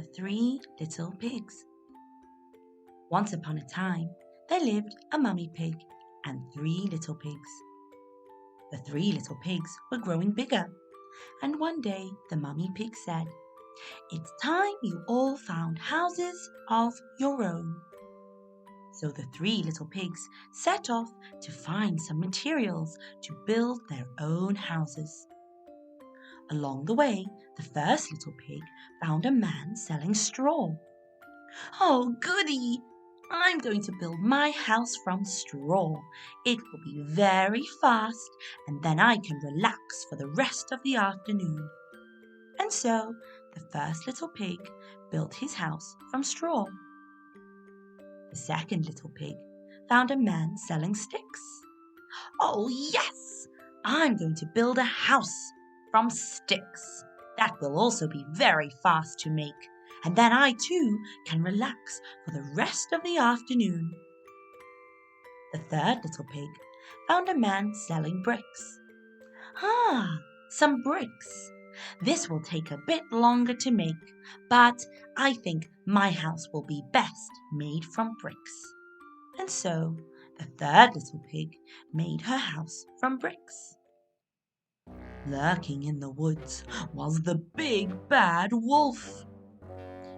The Three Little Pigs. Once upon a time, there lived a mummy pig and 3 little pigs. The 3 little pigs were growing bigger, and one day the mummy pig said, "It's time you all found houses of your own." So the 3 little pigs set off to find some materials to build their own houses. Along the way, the first little pig found a man selling straw. "Oh, goody! I'm going to build my house from straw. It will be very fast, and then I can relax for the rest of the afternoon." And so the first little pig built his house from straw. The second little pig found a man selling sticks. "Oh, yes! I'm going to build a house from sticks. That will also be very fast to make, and then I too can relax for the rest of the afternoon." The third little pig found a man selling bricks. "Ah, some bricks. This will take a bit longer to make, but I think my house will be best made from bricks." And so the third little pig made her house from bricks. Lurking in the woods was the big bad wolf.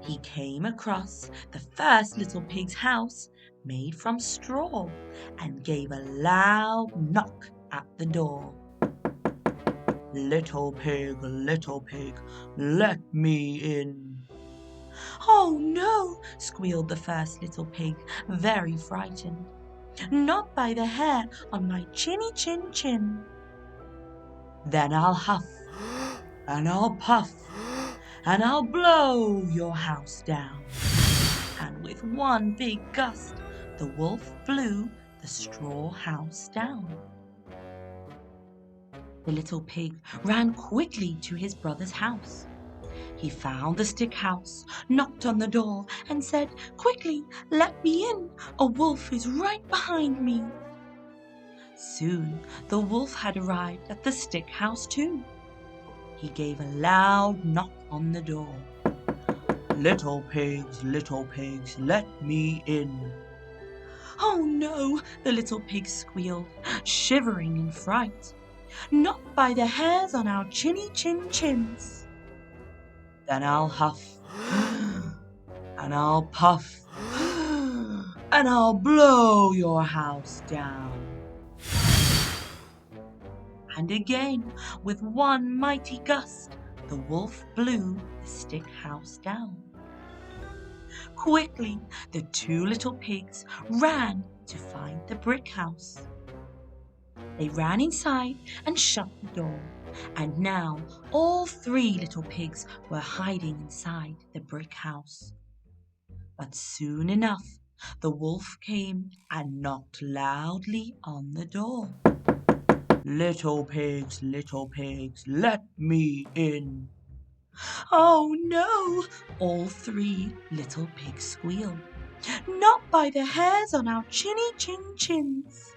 He came across the first little pig's house made from straw and gave a loud knock at the door. Little pig, let me in." "Oh no," squealed the first little pig, very frightened. "Not by the hair on my chinny chin chin." "Then I'll huff, and I'll puff, and I'll blow your house down." And with one big gust, the wolf blew the straw house down. The little pig ran quickly to his brother's house. He found the stick house, knocked on the door, and said, "Quickly, let me in. A wolf is right behind me." Soon the wolf had arrived at the stick house too. He gave a loud knock on the door. Little pigs, let me in." "Oh no," the little pig squealed, shivering in fright. "Not by the hairs on our chinny chin chins." "Then I'll huff, and I'll puff, and I'll blow your house down." And again, with one mighty gust, the wolf blew the stick house down. Quickly, the 2 little pigs ran to find the brick house. They ran inside and shut the door, and now all 3 little pigs were hiding inside the brick house. But soon enough, the wolf came and knocked loudly on the door. Little pigs, let me in." "Oh no," all 3 little pigs squealed. "Not by the hairs on our chinny chin chins."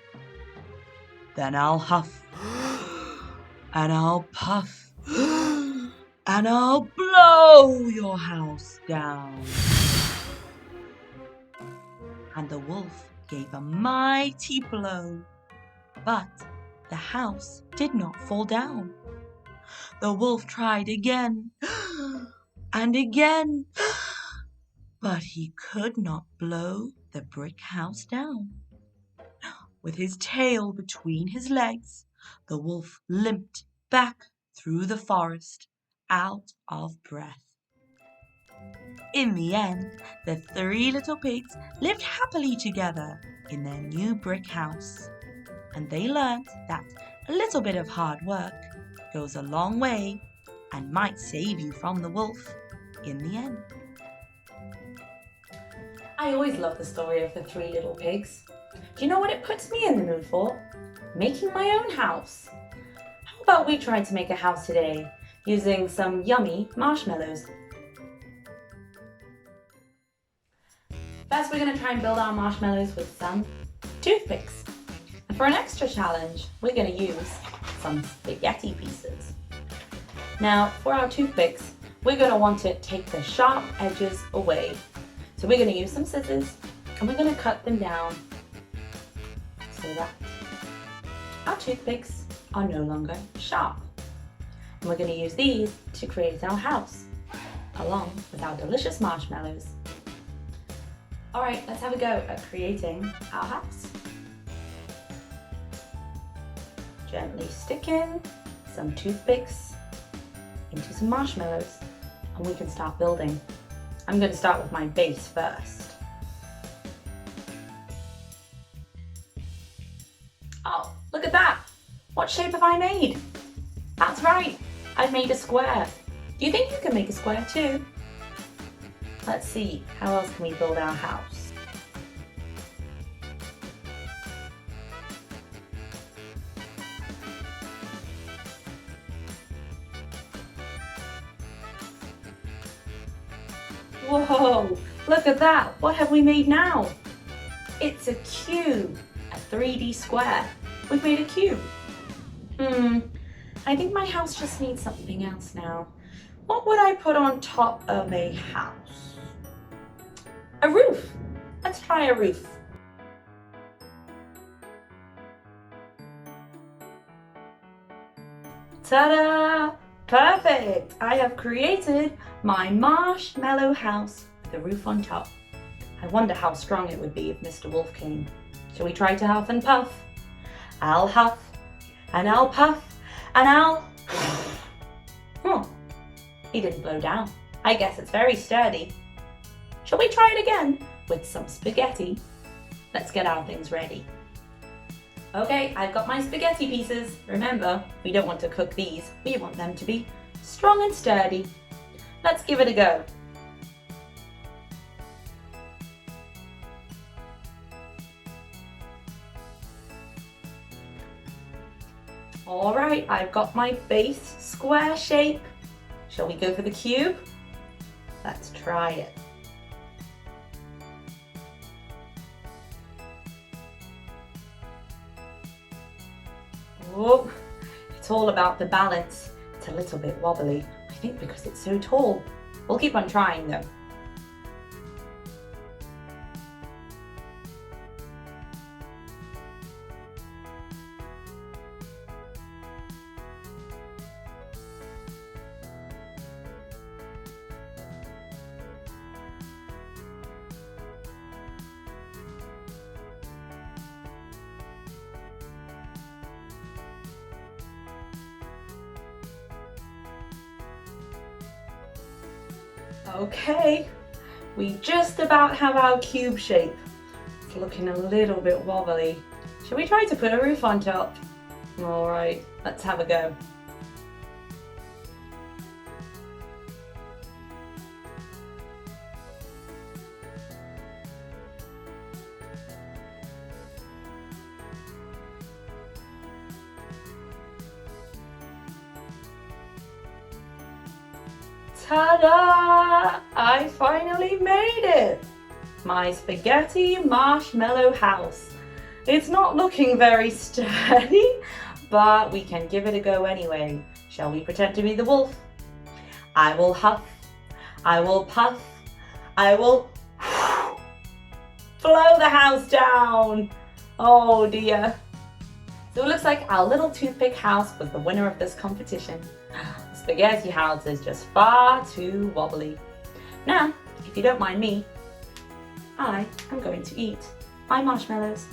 "Then I'll huff, and I'll puff, and I'll blow your house down." And the wolf gave a mighty blow, but the house did not fall down. The wolf tried again and again, but he could not blow the brick house down. With his tail between his legs, the wolf limped back through the forest, out of breath. In the end, the 3 little pigs lived happily together in their new brick house, and they learned that a little bit of hard work goes a long way and might save you from the wolf in the end. I always love the story of the 3 little pigs. Do you know what it puts me in the mood for? Making my own house. How about we try to make a house today using some yummy marshmallows? First, we're going to try and build our marshmallows with some toothpicks. And for an extra challenge, we're going to use some spaghetti pieces. Now, for our toothpicks, we're going to want to take the sharp edges away. So we're going to use some scissors and we're going to cut them down so that our toothpicks are no longer sharp. And we're going to use these to create our house, along with our delicious marshmallows. Alright, let's have a go at creating our house. Gently stick in some toothpicks into some marshmallows and we can start building. I'm going to start with my base first. Oh, look at that! What shape have I made? That's right, I've made a square. Do you think you can make a square too? Let's see, how else can we build our house? Whoa, look at that! What have we made now? It's a cube, a 3D square. We've made a cube. I think my house just needs something else now. What would I put on top of a house? A roof. Let's try a roof. Ta-da! Perfect! I have created my marshmallow house with a roof on top. I wonder how strong it would be if Mr. Wolf came. Shall we try to huff and puff? I'll huff, and I'll puff, and I'll... Oh, he didn't blow down. I guess it's very sturdy. Shall we try it again with some spaghetti? Let's get our things ready. Okay, I've got my spaghetti pieces. Remember, we don't want to cook these. We want them to be strong and sturdy. Let's give it a go. All right, I've got my base square shape. Shall we go for the cube? Let's try it. Oh, it's all about the balance. It's a little bit wobbly, I think because it's so tall. We'll keep on trying though. Okay, we just about have our cube shape. It's looking a little bit wobbly. Shall we try to put a roof on top? All right, let's have a go. Ta-da! I finally made it! My spaghetti marshmallow house. It's not looking very sturdy, but we can give it a go anyway. Shall we pretend to be the wolf? I will huff, I will puff, I will blow the house down. Oh dear. So it looks like our little toothpick house was the winner of this competition. The spaghetti house is just far too wobbly. Now, if you don't mind me, I am going to eat my marshmallows.